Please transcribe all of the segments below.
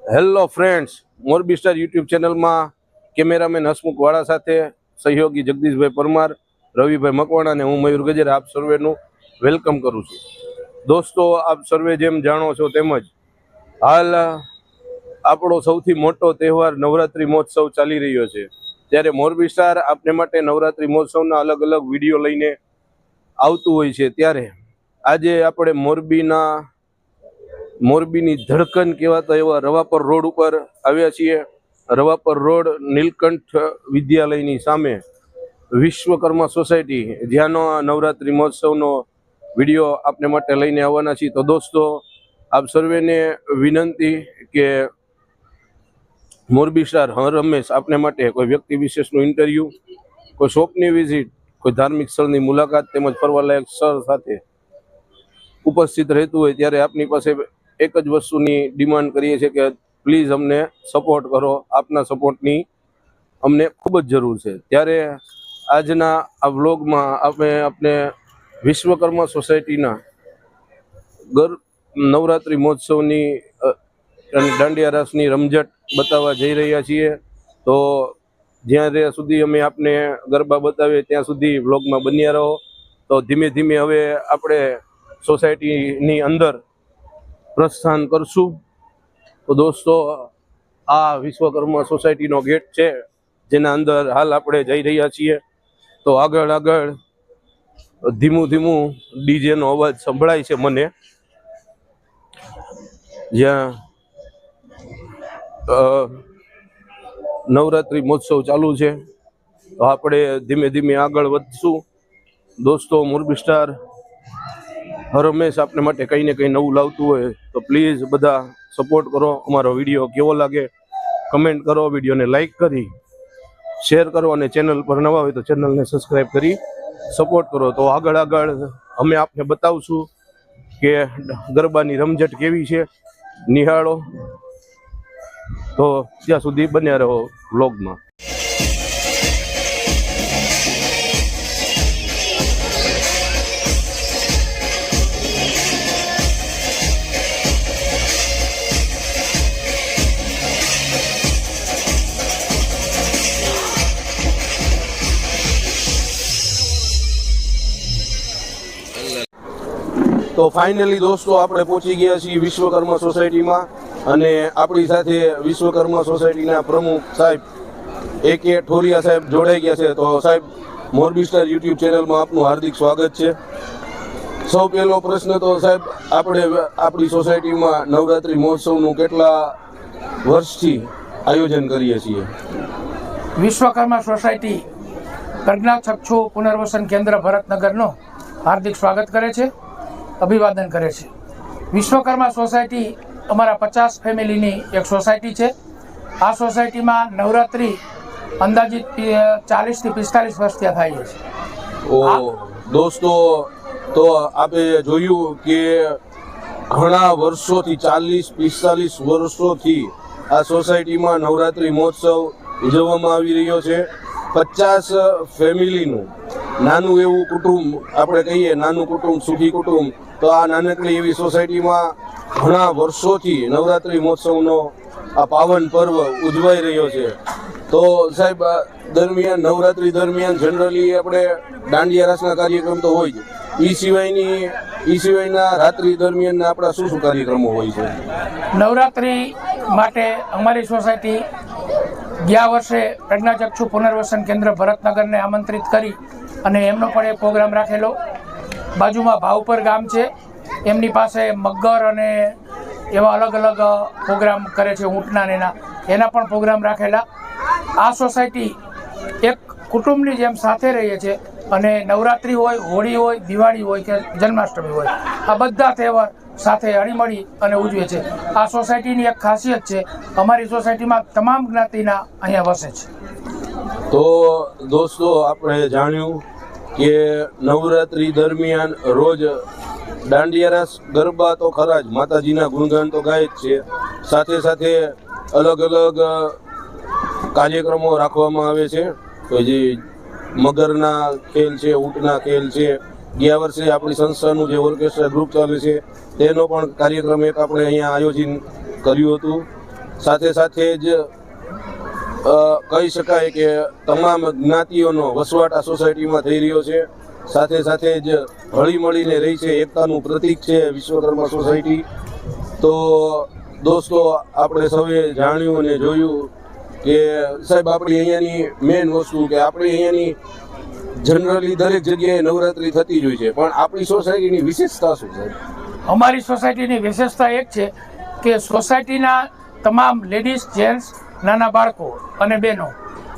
Hello friends, Morbi star YouTube ચેનલમાં cameraman Hasmukh વાળા સાથે સહયોગી જગદીશભાઈ પરમાર, રવિભાઈ મકવાણા અને હું મયુર ગજેરા આપ સર્વેનું વેલકમ કરું છું. દોસ્તો, આપ સર્વે જેમ જાણો છો તેમજ હાલ આપણો સૌથી મોટો તહેવાર નવરાત્રિ મહોત્સવ ચાલી રહ્યો છે. ત્યારે મોરબી સ્ટાર આપને માટે નવરાત્રિ મહોત્સવના અલગ અલગ વિડીયો લઈને આવતું હોય છે. ત્યારે આજે આપણે મોરબીની ધડકન કહેવાતા એવા રવાપર રોડ ઉપર આવ્યા છીએ. રવાપર રોડ નીલકંઠ વિદ્યાલયની સામે વિશ્વકર્મા સોસાયટી, જ્યાંનો નવરાત્રિ મહોત્સવનો વિડીયો આપને માટે લઈને આવવાના છીએ. તો દોસ્તો, આપ સર્વેને વિનંતી કે મોરબી સ્ટાર હર હંમેશ આપને માટે કોઈ વ્યક્તિ વિશેષનું ઇન્ટરવ્યૂ, કોઈ શોપની વિઝિટ, કોઈ ધાર્મિક સ્થળની મુલાકાત તેમજ ફરવાલાયક સ્થળ સાથે ઉપસ્થિત રહેતું હોય ત્યારે આપની પાસે એક જ વસ્તુની ડિમાન્ડ કરીએ છીએ કે પ્લીઝ અમને સપોર્ટ કરો. આપના સપોર્ટની અમને ખૂબ જ જરૂર છે. ત્યારે આજના આ વ્લોગમાં આપણે વિશ્વકર્મા સોસાયટીના નવરાત્રિ મહોત્સવની અને દાંડિયા રાસની રમઝટ બતાવવા જઈ રહ્યા છીએ. તો જ્યાં સુધી અમે આપને ગરબા બતાવીએ ત્યાં સુધી વ્લોગમાં બન્યા રહો. તો ધીમે ધીમે હવે આપણે સોસાયટીની અંદર પ્રસ્થાન કરશું. તો દોસ્તો, આ વિશ્વકર્મા સોસાયટીનો ગેટ છે જેના અંદર હાલ આપણે જઈ રહ્યા છીએ. તો આગળ ધીમું ડીજેનો અવાજ સંભળાય છે મને, જ્યાં નવરાત્રિ મહોત્સવ ચાલુ છે. તો આપણે ધીમે ધીમે આગળ વધશું. દોસ્તો, મોરબી સ્ટાર હર હંમેશ આપને માટે કંઈ ને કંઈ નવું લાવતું હોય તો પ્લીઝ બધા સપોર્ટ કરો. અમારો વિડીયો કેવો લાગે કમેન્ટ કરો, વિડીયોને લાઈક કરી શેર કરો અને ચેનલ પર નવા હોય તો ચેનલને સબસ્ક્રાઈબ કરી સપોર્ટ કરો. તો આગળ અમે આપને બતાવશું કે ગરબાની રમઝટ કેવી છે, નિહાળો. તો ત્યાં સુધી બન્યા રહો વ્લોગમાં. તો ફાઇનલી દોસ્તો, આપણે પહોંચી ગયા છીએ વિશ્વકર્મા સોસાયટીમાં અને આપણી સાથે વિશ્વકર્મા સોસાયટીના પ્રમુખ સાહેબ A.K. ઠોરિયા સાહેબ જોડાઈ ગયા છે. તો સાહેબ, મોરબી સ્ટાર યુટ્યુબ ચેનલમાં આપનું હાર્દિક સ્વાગત છે. સૌ પહેલો પ્રશ્ન તો સાહેબ, આપણે આપણી સોસાયટીમાં નવરાત્રિ મહોત્સવનું કેટલા વર્ષથી આયોજન કરીએ છીએ? વિશ્વકર્મા સોસાયટી પ્રજ્ઞાચક્ષુ પુનર્વસન કેન્દ્ર ભરતનગરનો હાર્દિક સ્વાગત કરે છે, અભિવાદન કરે છે. વિશ્વકર્મા સોસાયટી અમારા 50 ફેમિલીની એક સોસાયટી છે. આ સોસાયટીમાં નવરાત્રિ અંદાજિત 40 થી 45 વર્ષ ત્યાં થાય છે. દોસ્તો, તો આપે જોયું કે ઘણા વર્ષોથી 40-45 વર્ષોથી આ સોસાયટીમાં નવરાત્રિ મહોત્સવ ઉજવવામાં આવી રહ્યો છે. 50 ફેમિલીનું નાનું એવું કુટુંબ, આપણે કહીએ નાનું કુટુંબ, સુખી કુટુંબ. તો આ નાનકડી એવી સોસાયટીમાં ઘણા વર્ષોથી નવરાત્રિ મહોત્સવનો આ પાવન પર્વ ઉજવાઈ રહ્યો છે. તો સાહેબ, નવરાત્રિ દરમિયાન જનરલી આપણે દાંડિયા રાસના કાર્યક્રમ તો હોય જ. એ સિવાયના રાત્રિ દરમિયાન આપણા શું કાર્યક્રમો હોય છે? નવરાત્રિ માટે અમારી સોસાયટી ગયા વર્ષે પ્રજ્ઞાચક્ષુ પુનર્વસન કેન્દ્ર ભરતનગરને આમંત્રિત કરી અને એમનો પણ એક પ્રોગ્રામ રાખેલો. બાજુમાં ભાવપર ગામ છે, એમની પાસે મગર અને એવા અલગ અલગ પ્રોગ્રામ કરે છે, ઊંટના ને એના પણ પ્રોગ્રામ રાખેલા. આ સોસાયટી એક કુટુંબની જેમ સાથે રહીએ છે અને નવરાત્રિ હોય, હોળી હોય, દિવાળી હોય કે જન્માષ્ટમી હોય, આ બધા તહેવાર સાથે હળીમળી અને ઉજવે છે. આ સોસાયટીની એક ખાસિયત છે, અમારી સોસાયટીમાં તમામ જ્ઞાતિના અહીંયા વસે છે. તો દોસ્તો, આપણે જાણ્યું કે નવરાત્રિ દરમિયાન રોજ દાંડિયા રાસ ગરબા તો ખરા જ, માતાજીના ગુણગાન તો ગાય જ છે, સાથે સાથે અલગ અલગ કાર્યક્રમો રાખવામાં આવે છે. તો જે મગરના ખેલ છે, ઊંટના ખેલ છે, ગયા વર્ષે આપણી સંસ્થાનું જે ઓર્કેસ્ટ્રા ગ્રુપ ચાલે છે તેનો પણ કાર્યક્રમ એક આપણે અહીંયા આયોજન કર્યું હતું. સાથે સાથે જ કહી શકાય કે તમામ જ્ઞાતિઓનો વસવાટ આ સોસાયટીમાં થઈ રહ્યો છે. સાથે સાથે જ હળી મળીને રહી છે, એકતાનું પ્રતીક છે વિશ્વકર્મા સોસાયટી. તો દોસ્તો, આપણે સૌએ જાણ્યું અને જોયું કે સાહેબ આપણી અહીંયાની મેઇન વસ્તુ કે આપણી અહીંયાની જનરલી દરેક જગ્યાએ નવરાત્રિ થતી જ હોય છે, પણ આપણી સોસાયટીની વિશેષતા શું છે? અમારી સોસાયટીની વિશેષતા એક છે કે સોસાયટીના તમામ લેડીઝ, જેન્ટ્સ, નાના બાળકો અને બહેનો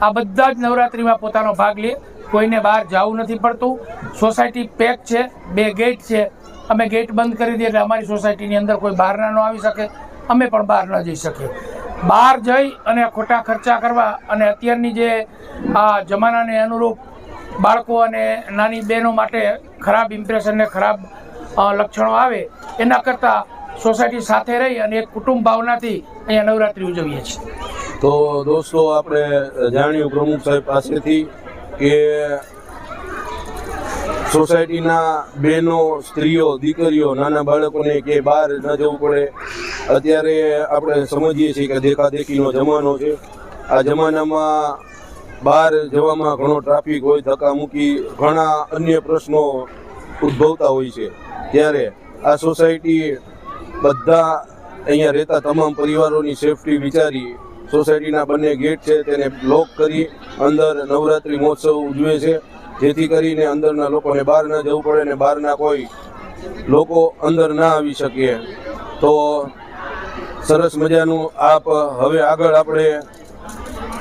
આ બધા જ નવરાત્રિમાં પોતાનો ભાગ લે. કોઈને બહાર જવું નથી પડતું. સોસાયટી પેક છે, 2 ગેટ છે. અમે ગેટ બંધ કરી દઈએ એટલે અમારી સોસાયટીની અંદર કોઈ બહારના ન આવી શકે, અમે પણ બહાર ન જઈ શકીએ. બહાર જઈ અને ખોટા ખર્ચા કરવા અને અત્યારની જે આ જમાનાને અનુરૂપ બાળકો અને નાની બહેનો માટે ખરાબ ઇમ્પ્રેશન ને ખરાબ લક્ષણો આવે એના કરતાં સોસાયટી સાથે રહી અને એક કુટુંબ ભાવનાથી અહીંયા નવરાત્રિ ઉજવીએ છીએ. તો દોસ્તો, આપણે જાણ્યું પ્રમુખ સાહેબ પાસેથી કે સોસાયટીના બહેનો, સ્ત્રીઓ, દીકરીઓ, નાના બાળકોને કે બહાર ન જવું પડે. અત્યારે આપણે સમજીએ છીએ કે દેખાદેખીનો જમાનો છે. આ જમાનામાં બહાર જવામાં ઘણો ટ્રાફિક હોય, ધક્કામુક્કી, ઘણા અન્ય પ્રશ્નો ઉદ્ભવતા હોય છે. ત્યારે આ સોસાયટી બધા અહીંયા રહેતા તમામ પરિવારોની સેફટી વિચારી સોસાયટીના બંને ગેટ છે તેને બ્લોક કરી અંદર નવરાત્રિ મહોત્સવ ઉજવે છે, જેથી કરીને અંદરના લોકોને બહાર ન જવું પડે અને બહારના કોઈ લોકો અંદર ના આવી શકે. તો સરસ મજાનું આપ હવે આગળ આપણે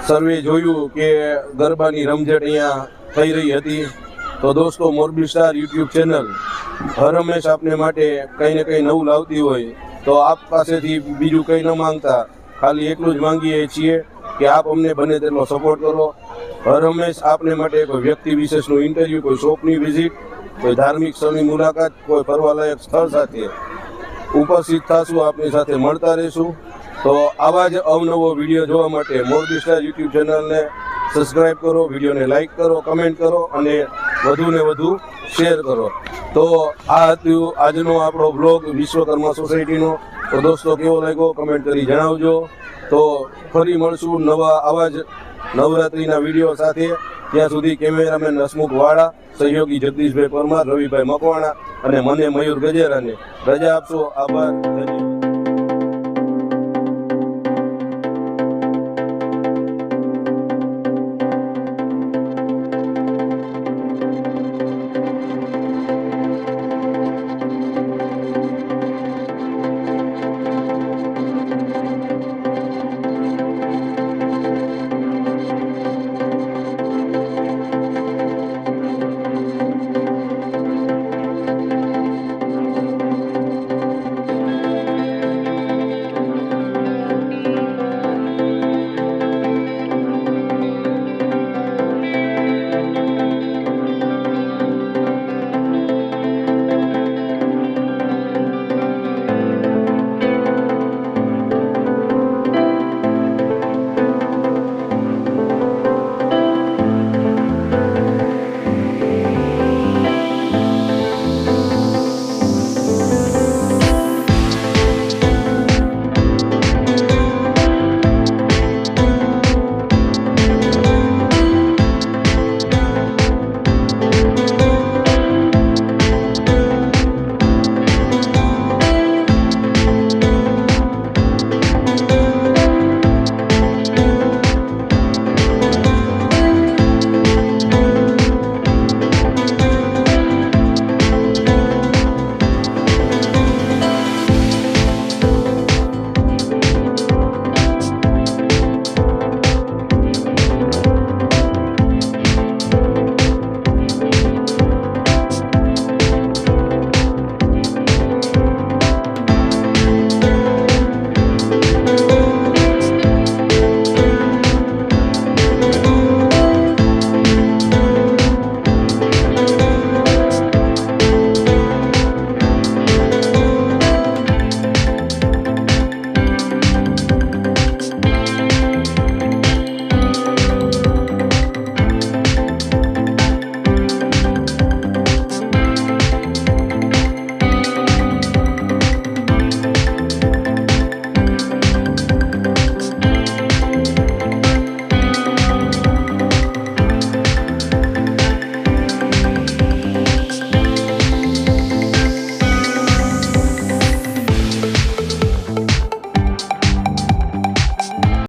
સર્વે જોયું કે ગરબાની રમઝટ અહીંયા થઈ રહી હતી. તો દોસ્તો, મોરબી સ્ટાર યુટ્યુબ ચેનલ હર હંમેશ આપને માટે કંઈ ને કંઈ નવું લાવતી હોય તો આપ પાસેથી બીજું કંઈ ન માંગતા, ખાલી એટલું જ માંગીએ છીએ કે આપ અમને બને તેટલો સપોર્ટ કરો. હર હંમેશ આપને માટે કોઈ વ્યક્તિ વિશેષનું ઇન્ટરવ્યૂ, કોઈ શોપની વિઝિટ, કોઈ ધાર્મિક સ્થળની મુલાકાત, કોઈ ફરવાલાયક સ્થળ સાથે ઉપસ્થિત થશું, આપની સાથે મળતા રહીશું. તો આવા જ અવનવો વિડીયો જોવા માટે મોરબી સ્ટાર યુટ્યુબ ચેનલને સબસ્ક્રાઈબ કરો, વિડીયોને લાઇક કરો, કમેન્ટ કરો અને વધુને વધુ શેર કરો. તો આ હતું આજનો આપણો બ્લોગ વિશ્વકર્મા સોસાયટીનો. તો દોસ્તો, કેવો લાગ્યો કમેન્ટ કરી જણાવજો. તો ફરી મળશું નવા આવા જ નવરાત્રિના વિડીયો સાથે. ત્યાં સુધી કેમેરામેન હસમુખ વાળા, સહયોગી જગદીશભાઈ પરમાર, રવિભાઈ મકવાણા અને મને મયુર ગજેરાને રજા આપશો. આભાર, ધન્યવાદ.